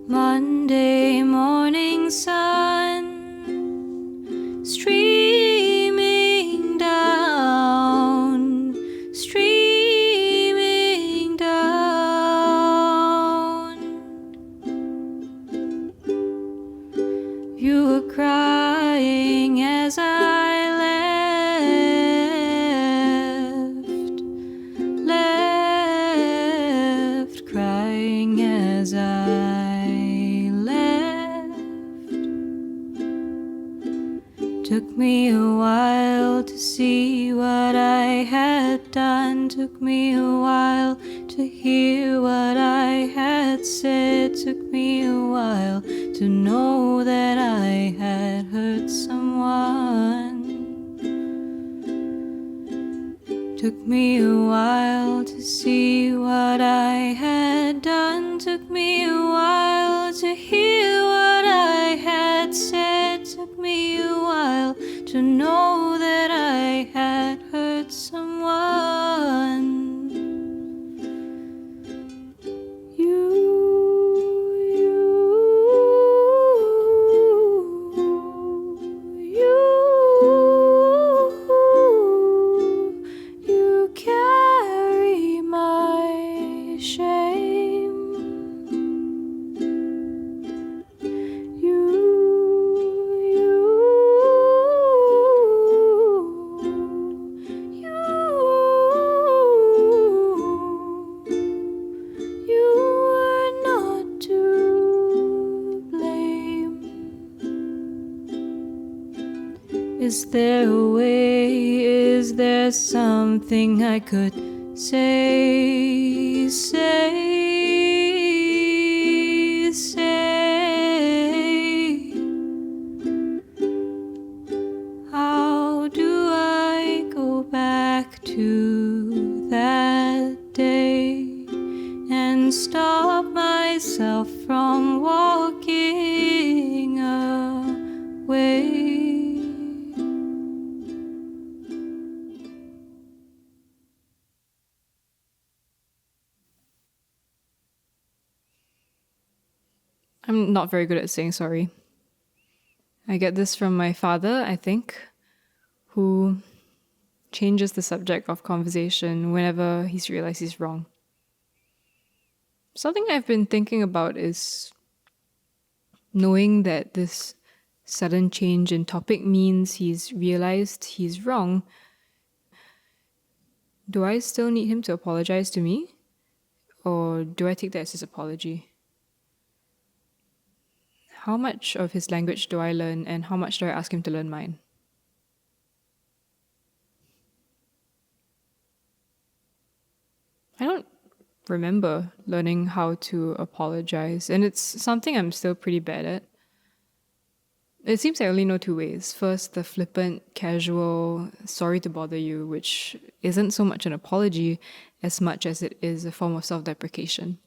Monday morning sun, streaming down, streaming down. You were crying as I left, crying as I left. Took me a while to see what I had done. Took me a while to hear what I had said. Took me a while to know that I had hurt someone. Took me a while to see what I had done. Took me a while to hear what I had said. Took me a while to know that I had hurt someone. You carry my shame. You were not to blame. Is there a way? Is there something I could say? How do I go back to that day and stop myself from walking away? I'm not very good at saying sorry. I get this from my father, I think, who changes the subject of conversation whenever he's realized he's wrong. Something I've been thinking about is knowing that this sudden change in topic means he's realized he's wrong. Do I still need him to apologize to me? Or do I take that as his apology? How much of his language do I learn, and how much do I ask him to learn mine? I don't remember learning how to apologize, and it's something I'm still pretty bad at. It seems I only know two ways. First, the flippant, casual, sorry to bother you, which isn't so much an apology as much as it is a form of self-deprecation.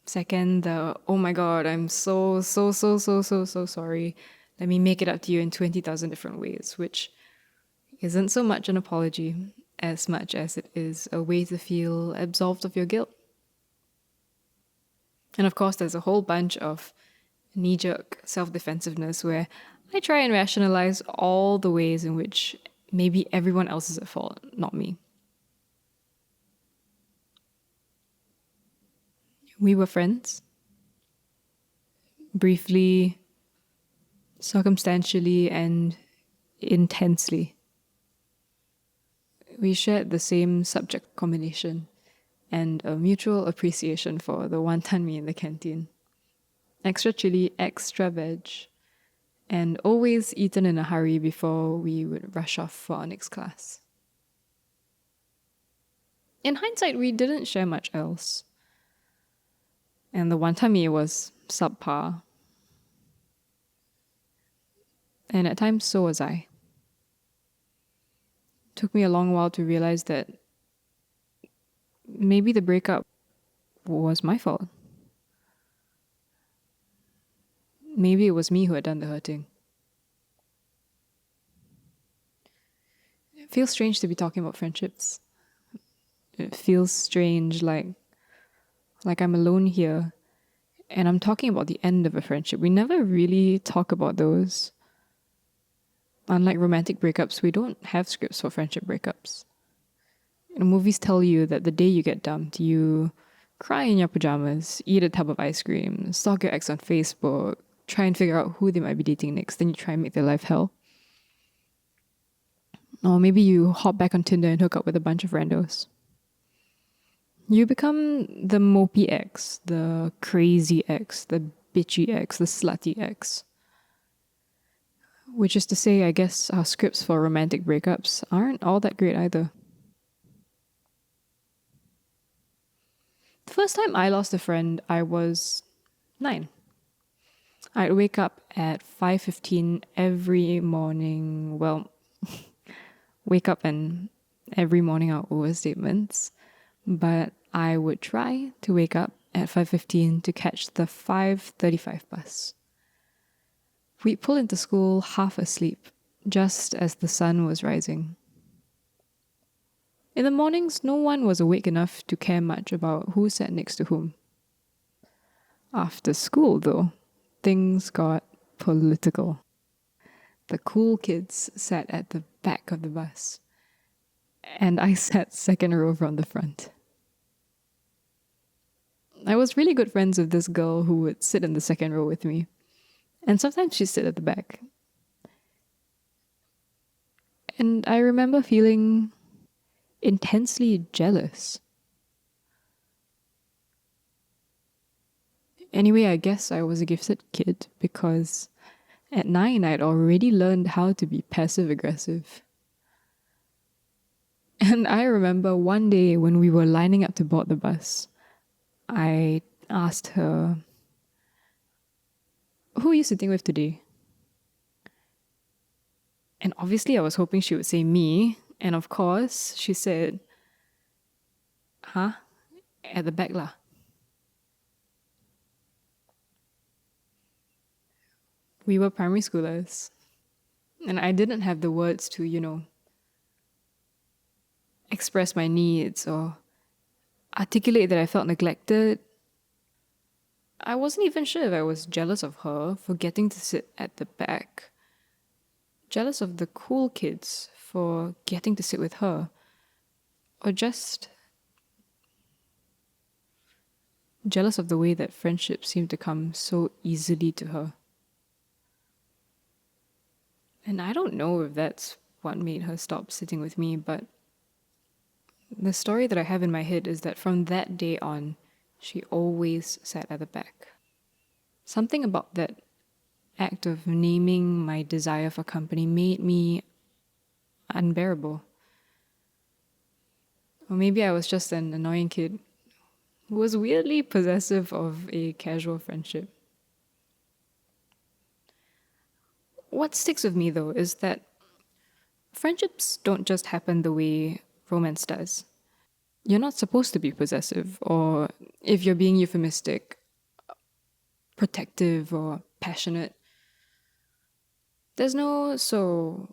Second, the oh my god, I'm so sorry. Let me make it up to you in 20,000 different ways, which isn't so much an apology as much as it is a way to feel absolved of your guilt. And of course, there's a whole bunch of knee-jerk self-defensiveness where I try and rationalize all the ways in which maybe everyone else is at fault, not me. We were friends. Briefly, circumstantially, and intensely. We shared the same subject combination and a mutual appreciation for the wonton mee in the canteen. Extra chili, extra veg, and always eaten in a hurry before we would rush off for our next class. In hindsight, we didn't share much else. And the wonton mee was subpar. And at times, so was I. It took me a long while to realize that maybe the breakup was my fault. Maybe it was me who had done the hurting. It feels strange to be talking about friendships. It feels strange, like Like I'm alone here and I'm talking about the end of a friendship. We never really talk about those. Unlike romantic breakups, we don't have scripts for friendship breakups. Movies tell you that the day you get dumped, you cry in your pajamas, eat a tub of ice cream, stalk your ex on Facebook, try and figure out who they might be dating next, then you try and make their life hell. Or maybe you hop back on Tinder and hook up with a bunch of randos. You become the mopey ex, the crazy ex, the bitchy ex, the slutty ex. Which is to say, I guess our scripts for romantic breakups aren't all that great either. The first time I lost a friend, I was 9. I'd wake up at 5:15 every morning. Well, wake up and every morning are overstatements, but I would try to wake up at 5:15 to catch the 5:35 bus. We'd pull into school half asleep, just as the sun was rising. In the mornings, no one was awake enough to care much about who sat next to whom. After school, though, things got political. The cool kids sat at the back of the bus, and I sat second row from the front. I was really good friends with this girl who would sit in the second row with me, and sometimes she'd sit at the back. And I remember feeling intensely jealous. Anyway, I guess I was a gifted kid because at 9 I'd already learned how to be passive aggressive. And I remember one day when we were lining up to board the bus, I asked her, "Who are you sitting with today?" And obviously I was hoping she would say me. And of course, she said, "Huh? At the back lah." We were primary schoolers. And I didn't have the words to, express my needs or articulate that I felt neglected. I wasn't even sure if I was jealous of her for getting to sit at the back, jealous of the cool kids for getting to sit with her, or just jealous of the way that friendship seemed to come so easily to her. And I don't know if that's what made her stop sitting with me, but the story that I have in my head is that from that day on, she always sat at the back. Something about that act of naming my desire for company made me unbearable. Or maybe I was just an annoying kid who was weirdly possessive of a casual friendship. What sticks with me, though, is that friendships don't just happen the way romance does. You're not supposed to be possessive, or if you're being euphemistic, protective or passionate. There's no, "So,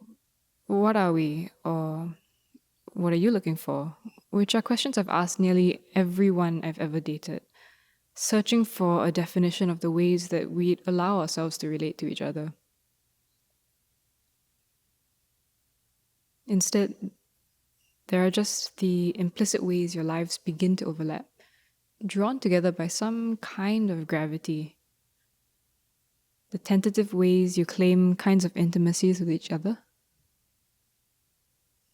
what are we?" or "What are you looking for?" which are questions I've asked nearly everyone I've ever dated, searching for a definition of the ways that we'd allow ourselves to relate to each other. Instead, there are just the implicit ways your lives begin to overlap, drawn together by some kind of gravity. The tentative ways you claim kinds of intimacies with each other.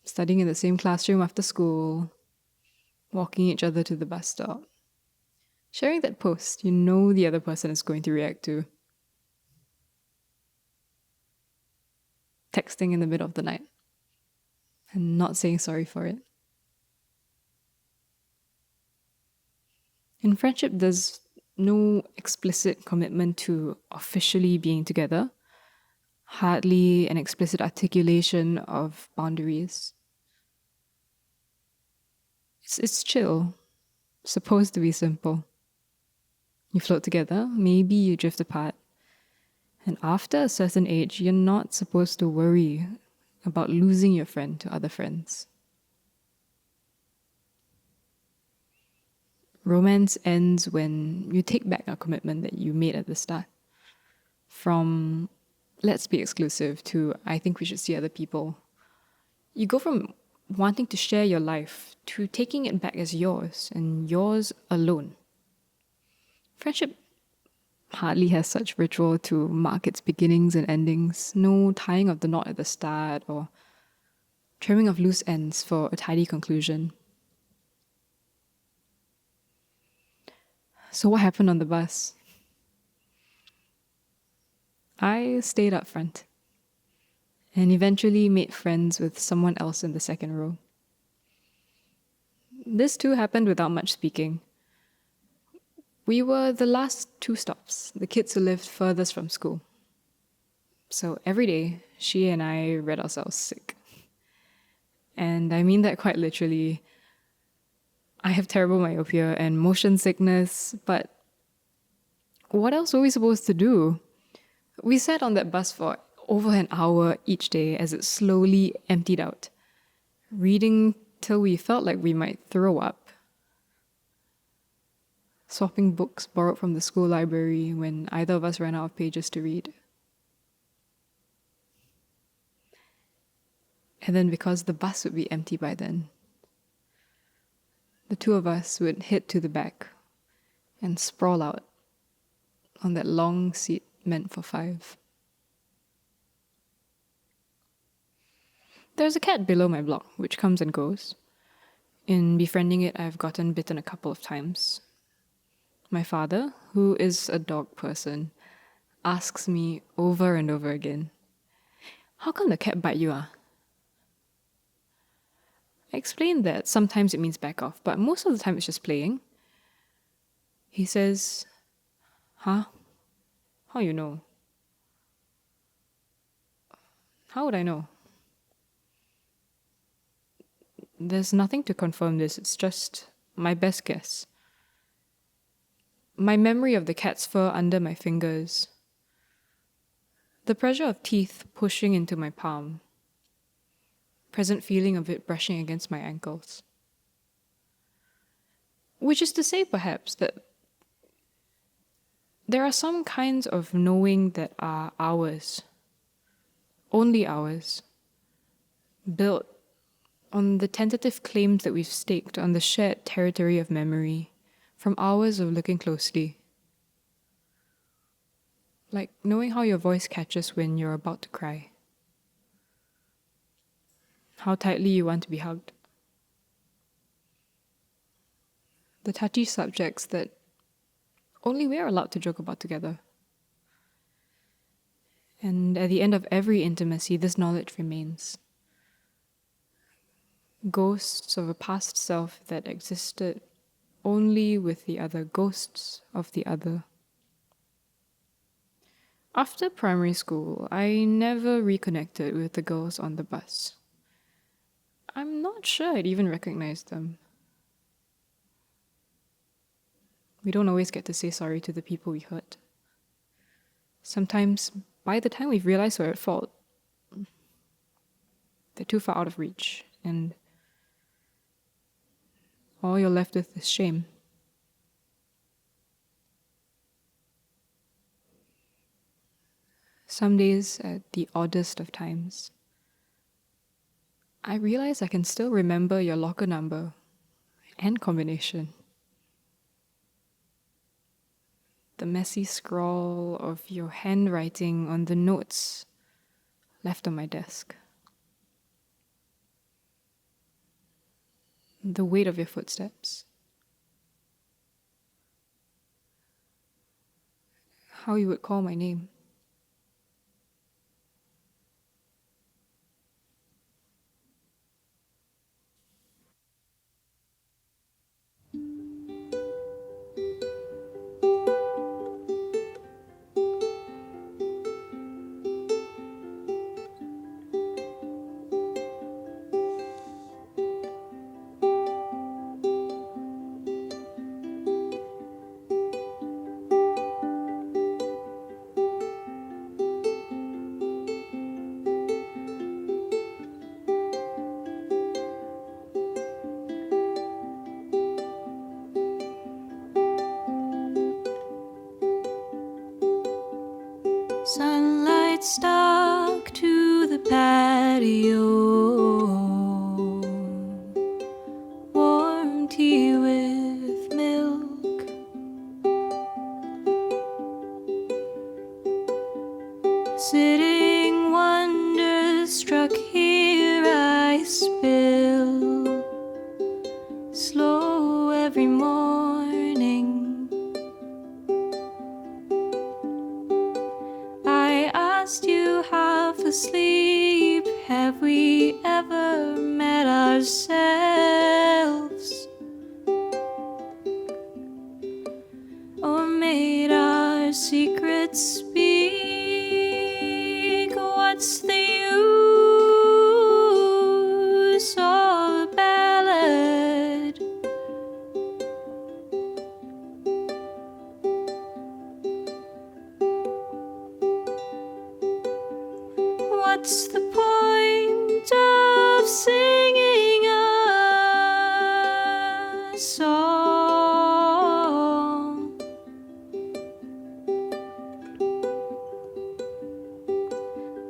Studying in the same classroom after school, walking each other to the bus stop. Sharing that post you know the other person is going to react to. Texting in the middle of the night and not saying sorry for it. In friendship, there's no explicit commitment to officially being together, hardly an explicit articulation of boundaries. It's chill, supposed to be simple. You float together, maybe you drift apart. And after a certain age, you're not supposed to worry about losing your friend to other friends. Romance ends when you take back a commitment that you made at the start. From let's be exclusive to I think we should see other people. You go from wanting to share your life to taking it back as yours and yours alone. Friendship hardly has such ritual to mark its beginnings and endings. No tying of the knot at the start or trimming of loose ends for a tidy conclusion. So what happened on the bus? I stayed up front and eventually made friends with someone else in the second row. This too happened without much speaking. We were the last two stops, the kids who lived furthest from school. So every day, she and I read ourselves sick. And I mean that quite literally. I have terrible myopia and motion sickness, but what else were we supposed to do? We sat on that bus for over an hour each day as it slowly emptied out, reading till we felt like we might throw up, swapping books borrowed from the school library when either of us ran out of pages to read. And then because the bus would be empty by then, the two of us would head to the back and sprawl out on that long seat meant for 5. There's a cat below my block, which comes and goes. In befriending it, I've gotten bitten a couple of times. My father, who is a dog person, asks me over and over again, "How come the cat bite you, ah?" I explain that sometimes it means back off, but most of the time it's just playing. He says, "Huh? How you know?" How would I know? There's nothing to confirm this, it's just my best guess. My memory of the cat's fur under my fingers. The pressure of teeth pushing into my palm. Present feeling of it brushing against my ankles. Which is to say, perhaps, that there are some kinds of knowing that are ours, only ours, built on the tentative claims that we've staked on the shared territory of memory from hours of looking closely. Like knowing how your voice catches when you're about to cry. How tightly you want to be hugged. The touchy subjects that only we're allowed to joke about together. And at the end of every intimacy, this knowledge remains. Ghosts of a past self that existed only with the other, ghosts of the other. After primary school, I never reconnected with the girls on the bus. I'm not sure I'd even recognized them. We don't always get to say sorry to the people we hurt. Sometimes, by the time we've realized we're at fault, they're too far out of reach, and all you're left with is shame. Some days, at the oddest of times, I realize I can still remember your locker number and combination. The messy scrawl of your handwriting on the notes left on my desk. The weight of your footsteps. How you would call my name. Sunlight stuck to the patio, warm tea with milk. Sitting wonderstruck here, I spill slow every morning. I asked you half asleep, have we ever met ourselves? Or made our secrets speak? What's the use of a ballad? What's the point of singing a song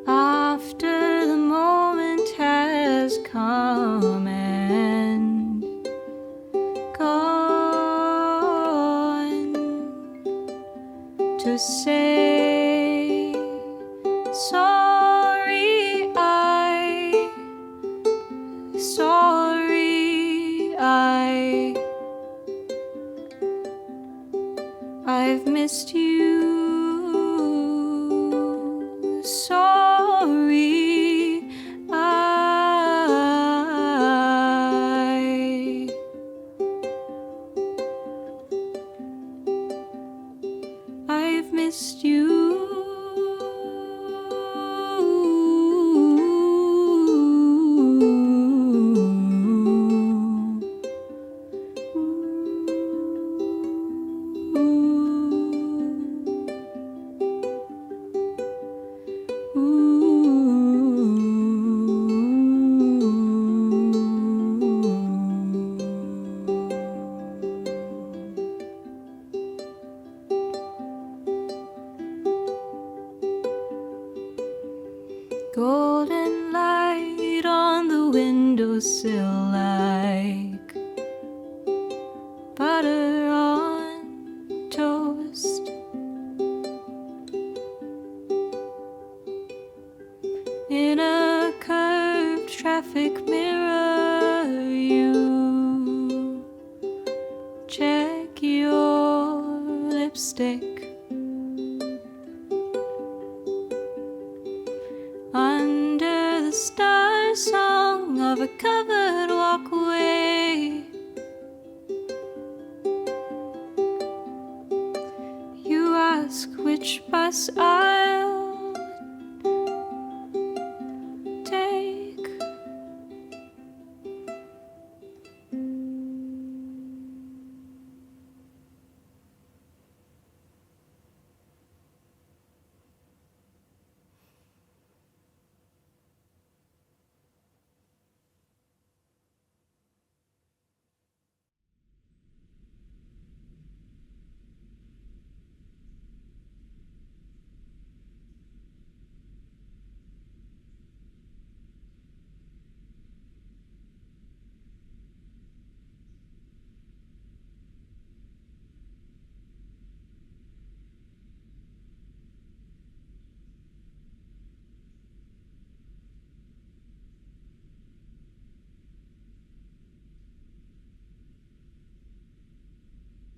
after the moment has come and gone? To say sorry, I've missed you. Sorry, I've missed you. Golden light on the windowsill like butter on toast. In a curved traffic mirror, you check your lipstick. Under the star song of a covered walkway, you ask which bus I'll